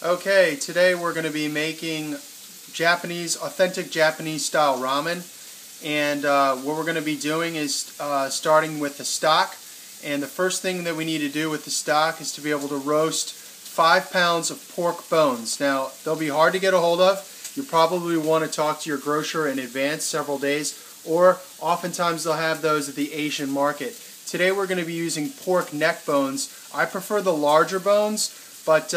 Okay, today we're going to be making authentic Japanese style ramen, and what we're going to be doing is starting with the stock. And the first thing that we need to do with the stock is to be able to roast 5 pounds of pork bones. Now, they'll be hard to get a hold of. You probably want to talk to your grocer in advance, several days, or oftentimes they'll have those at the Asian market. Today we're going to be using pork neck bones. I prefer the larger bones, but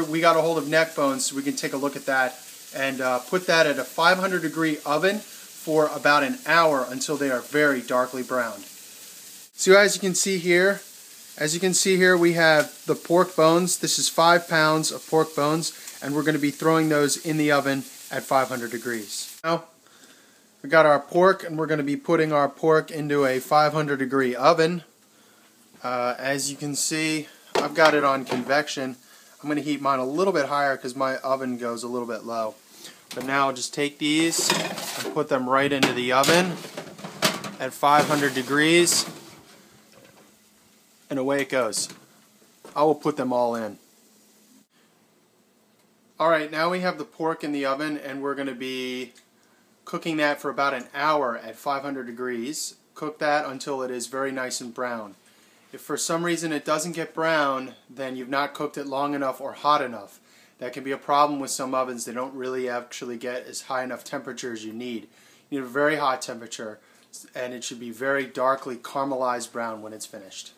we got a hold of neck bones, so we can take a look at that and put that at a 500-degree oven for about an hour until they are very darkly browned. So as you can see here, we have the pork bones. This is 5 pounds of pork bones, and we're going to be throwing those in the oven at 500 degrees. Now, we got our pork, and we're going to be putting our pork into a 500-degree oven. As you can see, I've got it on convection. I'm going to heat mine a little bit higher because my oven goes a little bit low. But now I'll just take these and put them right into the oven at 500 degrees. And away it goes. I will put them all in. Alright, now we have the pork in the oven, and we're going to be cooking that for about an hour at 500 degrees. Cook that until it is very nice and brown. If for some reason it doesn't get brown, then you've not cooked it long enough or hot enough. That can be a problem with some ovens. They don't really actually get as high enough temperature as you need. You need a very hot temperature, and it should be very darkly caramelized brown when it's finished.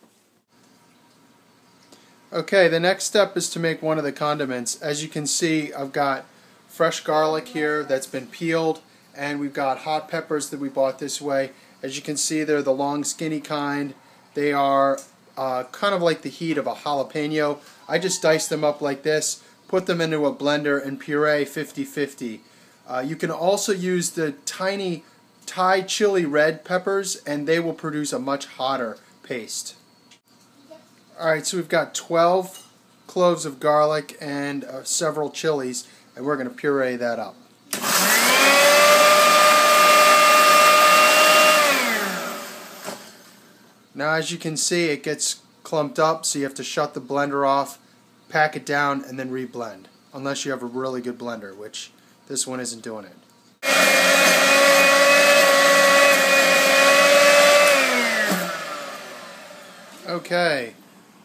Okay, the next step is to make one of the condiments. As you can see, I've got fresh garlic here that's been peeled, and we've got hot peppers that we bought this way. As you can see, they're the long skinny kind. They are kind of like the heat of a jalapeno. I just dice them up like this, put them into a blender, and puree 50-50. You can also use the tiny Thai chili red peppers, and they will produce a much hotter paste. Alright, so we've got 12 cloves of garlic and several chilies, and we're going to puree that up. Now, as you can see, it gets clumped up, so you have to shut the blender off, pack it down, and then reblend. Unless you have a really good blender, which this one isn't doing it. Okay,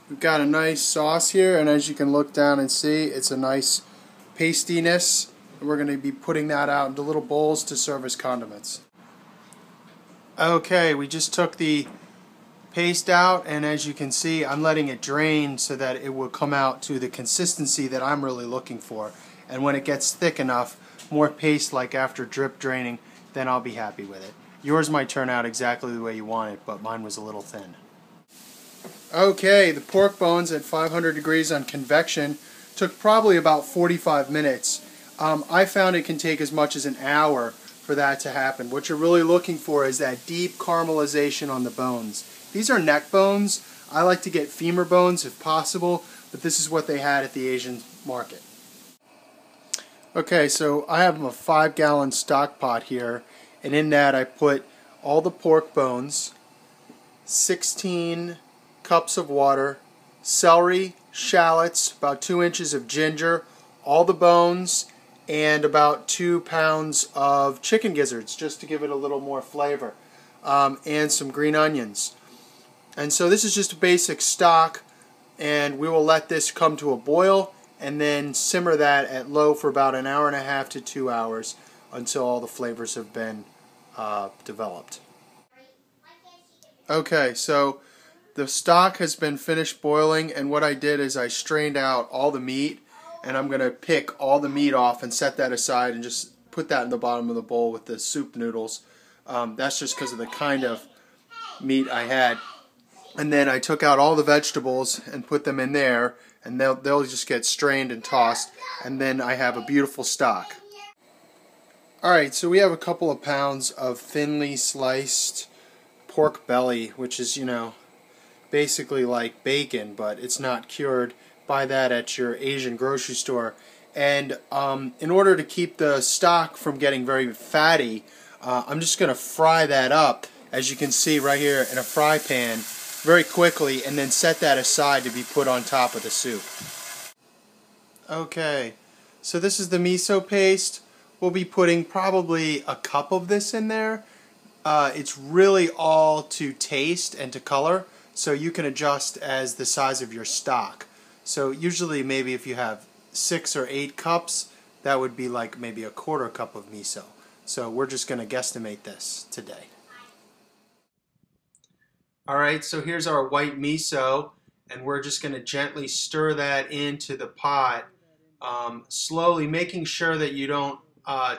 we've got a nice sauce here, and as you can look down and see, it's a nice pastiness. We're going to be putting that out into little bowls to serve as condiments. Okay, we just took the paste out, and as you can see, I'm letting it drain so that it will come out to the consistency that I'm really looking for. And when it gets thick enough, more paste like after drip draining, then I'll be happy with it. Yours might turn out exactly the way you want it, but mine was a little thin. Okay, the pork bones at 500 degrees on convection took probably about 45 minutes. I found it can take as much as an hour for that to happen. What you're really looking for is that deep caramelization on the bones. These are neck bones. I like to get femur bones if possible, but this is what they had at the Asian market. Okay, so I have a 5-gallon stock pot here, and in that I put all the pork bones, 16 cups of water, celery, shallots, about 2 inches of ginger, all the bones, and about 2 pounds of chicken gizzards, just to give it a little more flavor, and some green onions. And so this is just a basic stock, and we will let this come to a boil and then simmer that at low for about an hour and a half to 2 hours until all the flavors have been developed. Okay, so the stock has been finished boiling, and what I did is I strained out all the meat, and I'm going to pick all the meat off and set that aside and just put that in the bottom of the bowl with the soup noodles. That's just because of the kind of meat I had. And then I took out all the vegetables and put them in there, and they'll just get strained and tossed, and then I have a beautiful stock. Alright, so we have a couple of pounds of thinly sliced pork belly, which is, basically like bacon, but it's not cured. Buy that at your Asian grocery store. And in order to keep the stock from getting very fatty, I'm just going to fry that up, as you can see right here, in a fry pan very quickly, and then set that aside to be put on top of the soup. Okay, so this is the miso paste. We'll be putting probably a cup of this in there. It's really all to taste and to color, so you can adjust as the size of your stock. So usually maybe if you have 6 or 8 cups, that would be like maybe a quarter cup of miso. So we're just going to guesstimate this today. Alright, so here's our white miso, and we're just going to gently stir that into the pot, slowly making sure that you don't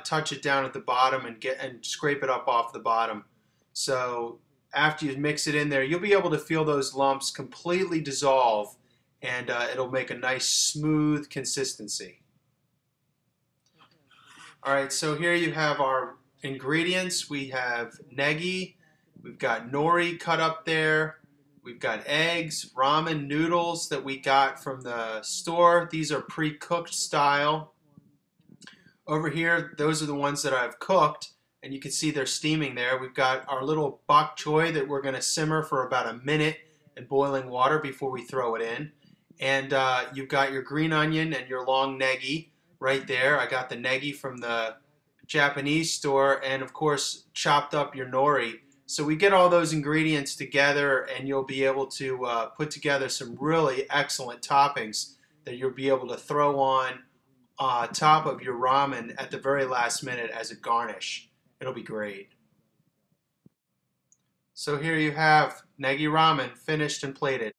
touch it down at the bottom and scrape it up off the bottom. So after you mix it in there, you'll be able to feel those lumps completely dissolve, and it'll make a nice smooth consistency. Alright, so here you have our ingredients. We have negi, we've got nori cut up there, we've got eggs, ramen noodles that we got from the store. These are pre-cooked style. Over here, those are the ones that I've cooked, and you can see they're steaming there. We've got our little bok choy that we're going to simmer for about a minute in boiling water before we throw it in. And you've got your green onion and your long negi right there. I got the negi from the Japanese store, and of course chopped up your nori. So we get all those ingredients together, and you'll be able to put together some really excellent toppings that you'll be able to throw on top of your ramen at the very last minute as a garnish. It'll be great. So here you have negi ramen finished and plated.